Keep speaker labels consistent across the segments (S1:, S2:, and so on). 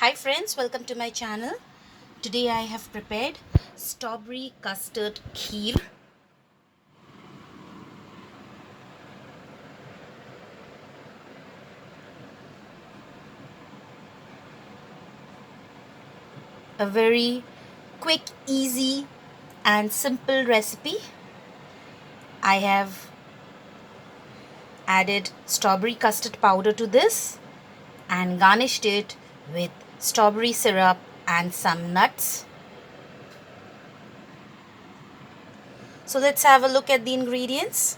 S1: Hi friends, welcome to my channel. Today I have prepared strawberry custard kheer. A very quick, easy and simple recipe. I have added strawberry custard powder to this and garnished it with strawberry syrup and some nuts. So let's have a look at the ingredients.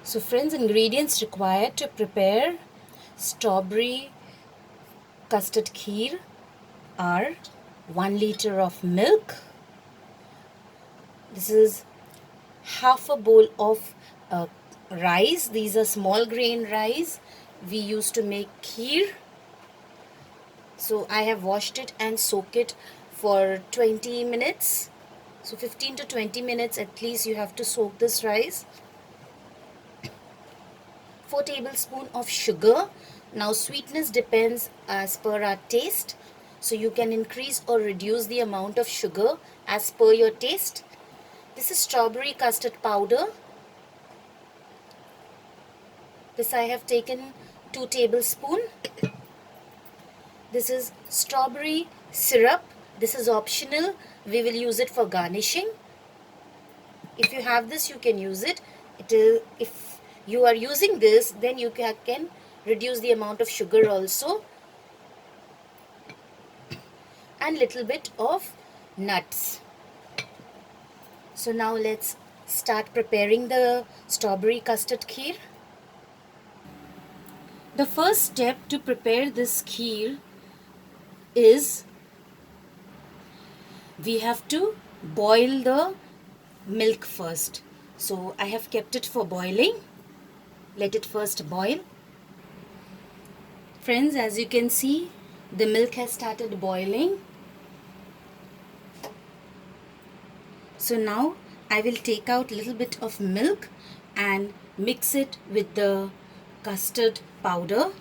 S1: So friends, ingredients required to prepare strawberry custard kheer are 1 liter of milk. This is half a bowl of rice. These are small grain rice we used to make kheer. So I have washed it and soaked it for 20 minutes. So 15 to 20 minutes at least you have to soak this rice. 4 tablespoons of sugar. Now sweetness depends as per our taste. So you can increase or reduce the amount of sugar as per your taste. This is strawberry custard powder. This I have taken 2 tablespoons. This is strawberry syrup. This is optional. We will use it for garnishing. If you have this, you can use it. If you are using this, then you can reduce the amount of sugar also. And little bit of nuts. So now let's start preparing the strawberry custard kheer. The first step to prepare this kheer is we have to boil the milk first. So I have kept it for boiling. Let it first boil. Friends, as you can see, the milk has started boiling. So now I will take out a little bit of milk and mix it with the custard powder.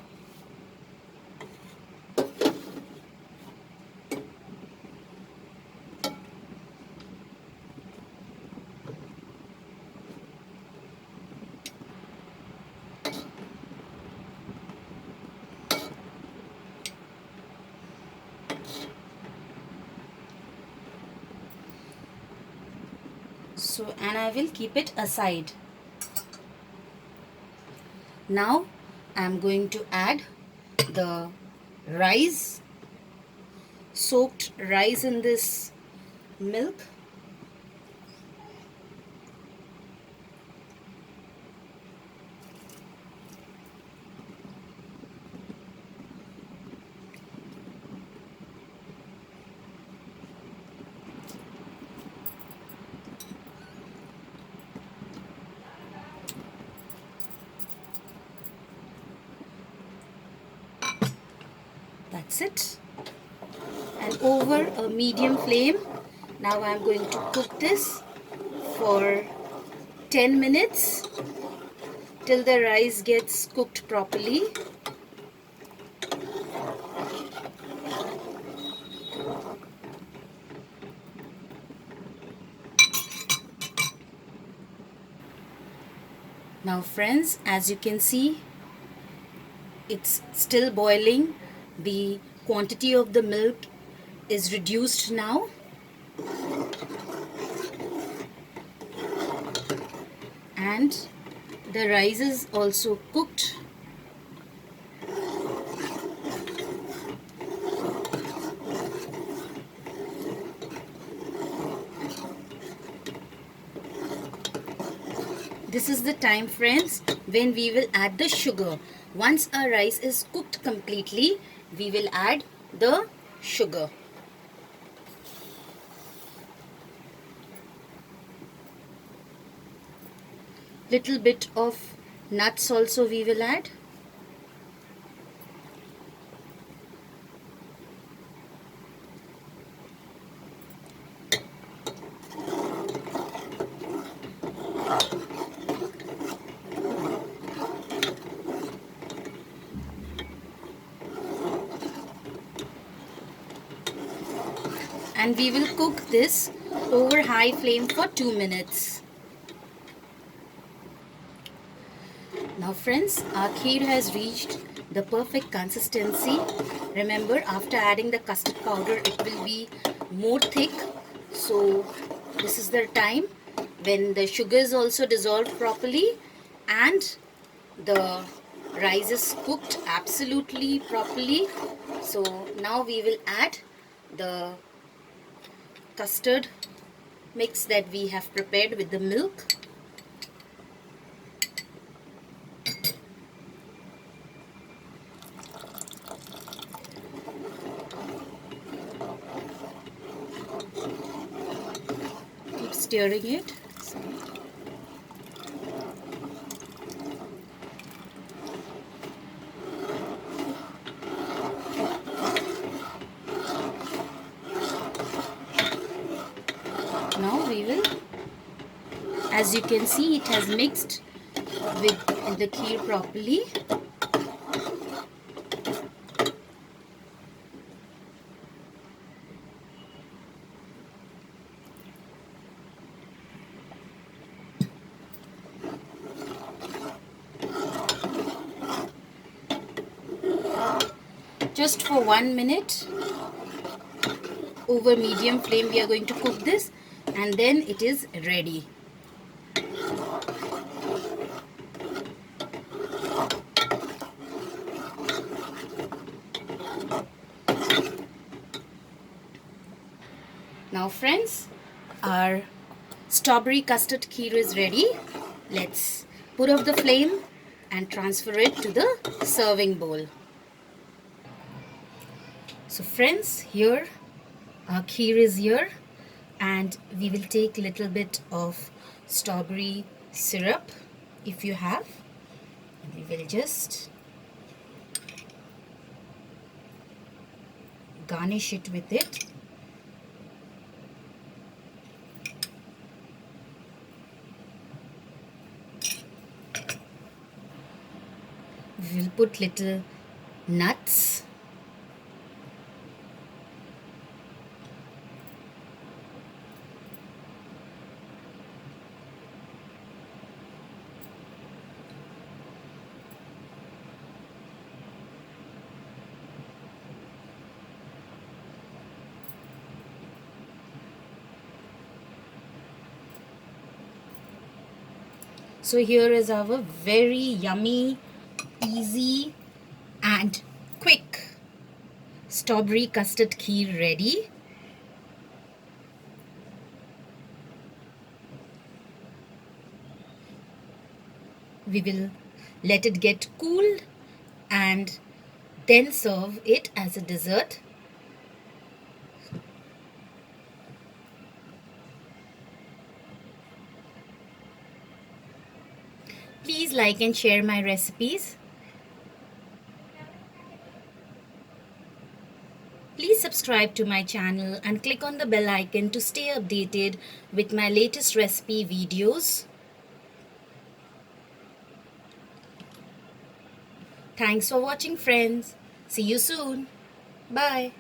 S1: And I will keep it aside. Now I am going to add the rice, soaked rice in this milk. That's it. And over a medium flame, now I am going to cook this for 10 minutes till the rice gets cooked properly. Now friends, as you can see, it's still boiling. The quantity of the milk is reduced now. And the rice is also cooked. This is the time, friends, when we will add the sugar. Once our rice is cooked completely, we will add the sugar. Little bit of nuts also we will add. and we will cook this over high flame for 2 minutes. Now friends, our kheer has reached the perfect consistency. Remember, after adding the custard powder, it will be more thick. So this is the time when the sugar is also dissolved properly and the rice is cooked absolutely properly. So now we will add the custard mix that we have prepared with the milk. Keep stirring it. Now we will, as you can see, it has mixed with the kheer properly. Just for 1 minute over medium flame we are going to cook this, and then it is ready. Now friends, our strawberry custard kheer is ready. Let's put off the flame and transfer it to the serving bowl. So friends, here our kheer is here, and we will take little bit of strawberry syrup if you have. We will just garnish it with it. We will put little nuts. So here is our very yummy, easy and quick strawberry custard kheer ready. We will let it get cooled and then serve it as a dessert. Please like and share my recipes. Please subscribe to my channel and click on the bell icon to stay updated with my latest recipe videos. Thanks for watching friends. See you soon. Bye.